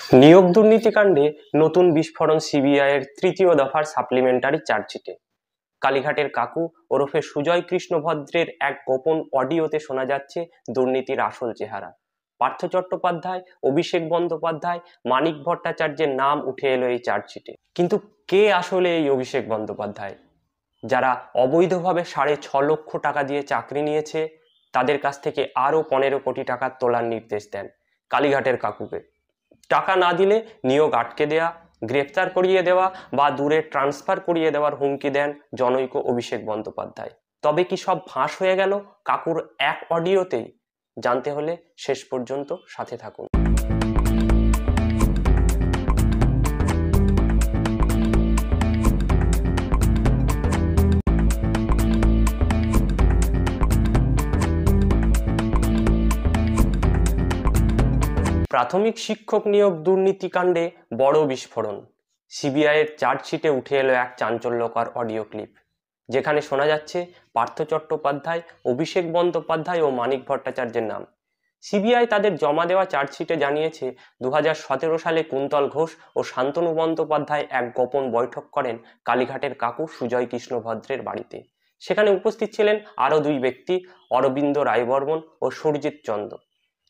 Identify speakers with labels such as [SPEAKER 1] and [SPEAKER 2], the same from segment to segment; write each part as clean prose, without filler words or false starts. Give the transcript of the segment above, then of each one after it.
[SPEAKER 1] নিয়োগ দুর্নীতিকাণ্ডে নতুন বিস্ফোরণ সিবিআইয়ের তৃতীয় দফার সাপ্লিমেন্টারি চার্জশিটে। কালীঘাটের কাকু ওরফে সুজয় কৃষ্ণ ভদ্রের এক গোপন অডিওতে শোনা যাচ্ছে দুর্নীতির আসল চেহারা। পার্থ চট্টোপাধ্যায়, অভিষেক বন্দ্যোপাধ্যায়, মানিক ভট্টাচার্যের নাম উঠে এলো এই চার্জশিটে। কিন্তু কে আসলে এই অভিষেক বন্দ্যোপাধ্যায়, যারা অবৈধভাবে 6.5 লক্ষ টাকা দিয়ে চাকরি নিয়েছে, তাদের কাছ থেকে আরও 15 কোটি টাকা তোলার নির্দেশ দেন কালীঘাটের কাকুকে? টাকা না দিলে নিয়োগ আটকে দেয়া, গ্রেফতার করিয়ে দেওয়া বা দূরে ট্রান্সফার করিয়ে দেওয়ার হুমকি দেন জনৈক অভিষেক বন্দ্যোপাধ্যায়। তবে কি সব ফাঁস হয়ে গেল কাকুর এক অডিওতেই? জানতে হলে শেষ পর্যন্ত সাথে থাকুন। প্রাথমিক শিক্ষক নিয়োগ দুর্নীতিকাণ্ডে বড় বিস্ফোরণ। সিবিআইয়ের চার্জশিটে উঠে এলো এক চাঞ্চল্যকর অডিও ক্লিপ, যেখানে শোনা যাচ্ছে পার্থ চট্টোপাধ্যায়, অভিষেক বন্দ্যোপাধ্যায় ও মানিক ভট্টাচার্যের নাম। সিবিআই তাদের জমা দেওয়া চার্জশিটে জানিয়েছে 2017 সালে কুন্তল ঘোষ ও শান্তনু বন্দ্যোপাধ্যায় এক গোপন বৈঠক করেন কালীঘাটের কাকু সুজয় কৃষ্ণ ভদ্রের বাড়িতে। সেখানে উপস্থিত ছিলেন আরও দুই ব্যক্তি, অরবিন্দ রায়বর্মন ও সুরজিৎ চন্দ।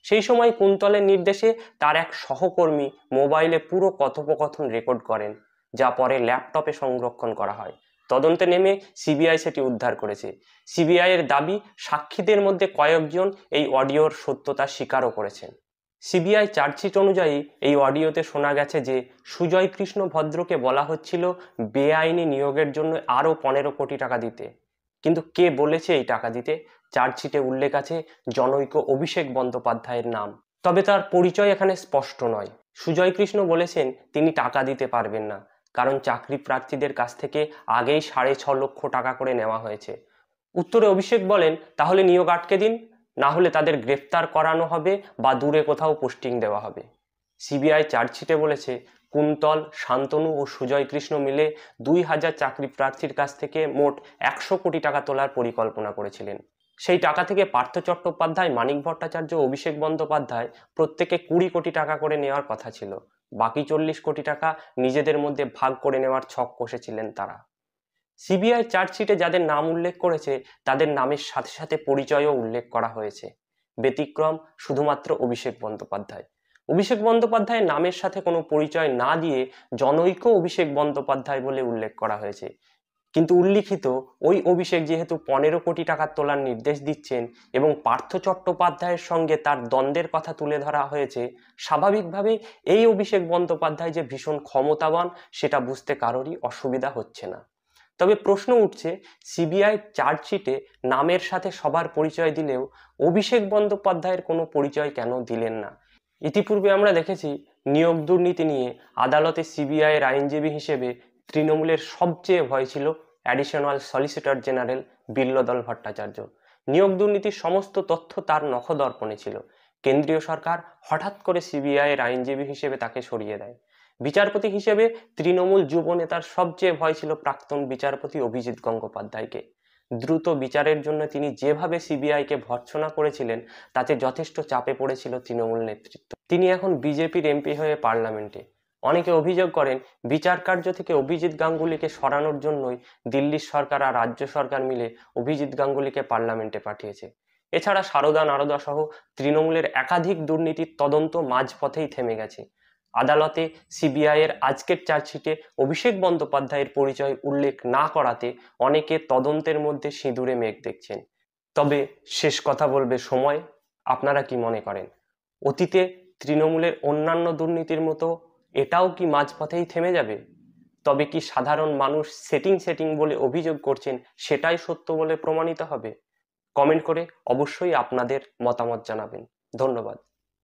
[SPEAKER 1] সেই সময় কুন্তলের নির্দেশে তার এক সহকর্মী মোবাইলে পুরো কথোপকথন রেকর্ড করেন, যা পরে ল্যাপটপে সংরক্ষণ করা হয়। তদন্তে নেমে সিবিআই সেটি উদ্ধার করেছে। সিবিআই এর দাবি, সাক্ষীদের মধ্যে কয়েকজন এই অডিওর সত্যতা স্বীকারও করেছেন। সিবিআই চার্জশিট অনুযায়ী এই অডিওতে শোনা গেছে যে সুজয় কৃষ্ণ ভদ্রকে বলা হচ্ছিল বেআইনি নিয়োগের জন্য আরও 15 কোটি টাকা দিতে। কিন্তু কে বলেছে এই টাকা দিতে? চার্জশিটে উল্লেখ আছে জনৈক অভিষেক বন্দ্যোপাধ্যায়ের নাম, তবে তার পরিচয় এখানে স্পষ্ট নয়। সুজয় কৃষ্ণ বলেছেন তিনি টাকা দিতে পারবেন না, কারণ চাকরি প্রার্থীদের কাছ থেকে আগেই 6.5 লক্ষ টাকা করে নেওয়া হয়েছে। উত্তরে অভিষেক বলেন, তাহলে নিয়োগ আটকে দিন, না হলে তাদের গ্রেফতার করানো হবে বা দূরে কোথাও পোস্টিং দেওয়া হবে। সিবিআই চার্জশিটে বলেছে কুন্তল, শান্তনু ও সুজয় কৃষ্ণ মিলে 2000 চাকরি প্রার্থীর কাছ থেকে মোট 100 কোটি টাকা তোলার পরিকল্পনা করেছিলেন। সেই টাকা থেকে পার্থ চট্টোপাধ্যায়, মানিক ভট্টাচার্য, অভিষেক বন্দ্যোপাধ্যায় প্রত্যেকে 20 কোটি টাকা করে নেওয়ার কথা ছিল। বাকি 40 কোটি টাকা নিজেদের মধ্যে ভাগ করে নেওয়ার ছক কষেছিলেন তারা। সিবিআই চার্জশিটে যাদের নাম উল্লেখ করেছে তাদের নামের সাথে সাথে পরিচয়ও উল্লেখ করা হয়েছে। ব্যতিক্রম শুধুমাত্র অভিষেক বন্দ্যোপাধ্যায়। অভিষেক বন্দ্যোপাধ্যায়ের নামের সাথে কোনো পরিচয় না দিয়ে জনৈক অভিষেক বন্দ্যোপাধ্যায় বলে উল্লেখ করা হয়েছে। কিন্তু উল্লিখিত ওই অভিষেক যেহেতু 15 কোটি টাকা তোলার নির্দেশ দিচ্ছেন এবং পার্থ চট্টোপাধ্যায়ের সঙ্গে তার দ্বন্দ্বের কথা তুলে ধরা হয়েছে, স্বাভাবিকভাবে এই অভিষেক বন্দ্যোপাধ্যায় যে ভীষণ ক্ষমতাবান সেটা বুঝতে কারোরই অসুবিধা হচ্ছে না। তবে প্রশ্ন উঠছে, সিবিআই চার্জশিটে নামের সাথে সবার পরিচয় দিলেও অভিষেক বন্দ্যোপাধ্যায়ের কোনো পরিচয় কেন দিলেন না? ইতিপূর্বে আমরা দেখেছি নিয়োগ দুর্নীতি নিয়ে আদালতে সিবিআই এর আইনজীবী হিসেবে তৃণমূলের সবচেয়ে ভয় ছিল অ্যাডিশনাল সলিসিটর জেনারেল বিল্লদল ভট্টাচার্য। নিয়োগ দুর্নীতির সমস্ত তথ্য তার নখদর্পণে ছিল। কেন্দ্রীয় সরকার হঠাৎ করে সিবিআই এর আইনজীবী হিসেবে তাকে সরিয়ে দেয়। বিচারপতি হিসেবে তৃণমূল যুব নেতার সবচেয়ে ভয় ছিল প্রাক্তন বিচারপতি অভিজিৎ গঙ্গোপাধ্যায়কে। দ্রুত বিচারের জন্য তিনি যেভাবে সিবিআইকে ভর্ৎসনা করেছিলেন তাতে যথেষ্ট চাপে পড়েছিল তৃণমূল নেতৃত্ব। তিনি এখন বিজেপির এমপি হয়ে পার্লামেন্টে। অনেকে অভিযোগ করেন বিচার কার্য থেকে অভিজিৎ গাঙ্গুলিকে সরানোর জন্যই দিল্লির সরকার আর রাজ্য সরকার মিলে অভিজিৎ গাঙ্গুলিকে পার্লামেন্টে পাঠিয়েছে। এছাড়া সারদা নারদা সহ তৃণমূলের একাধিক দুর্নীতির তদন্ত মাঝপথেই থেমে গেছে। আদালতে সিবিআই এর আজকের চার্জশিটে অভিষেক বন্দ্যোপাধ্যায়ের পরিচয় উল্লেখ না করাতে অনেকে তদন্তের মধ্যে সিঁদুরে মেঘ দেখছেন। তবে শেষ কথা বলবে সময়। আপনারা কি মনে করেন, অতীতে তৃণমূলের অন্যান্য দুর্নীতির মতো এটাও কি মাঝপথেই থেমে যাবে? তবে কি সাধারণ মানুষ সেটিং বলে অভিযোগ করছেন সেটাই সত্য বলে প্রমাণিত হবে? কমেন্ট করে অবশ্যই আপনাদের মতামত জানাবেন। ধন্যবাদ।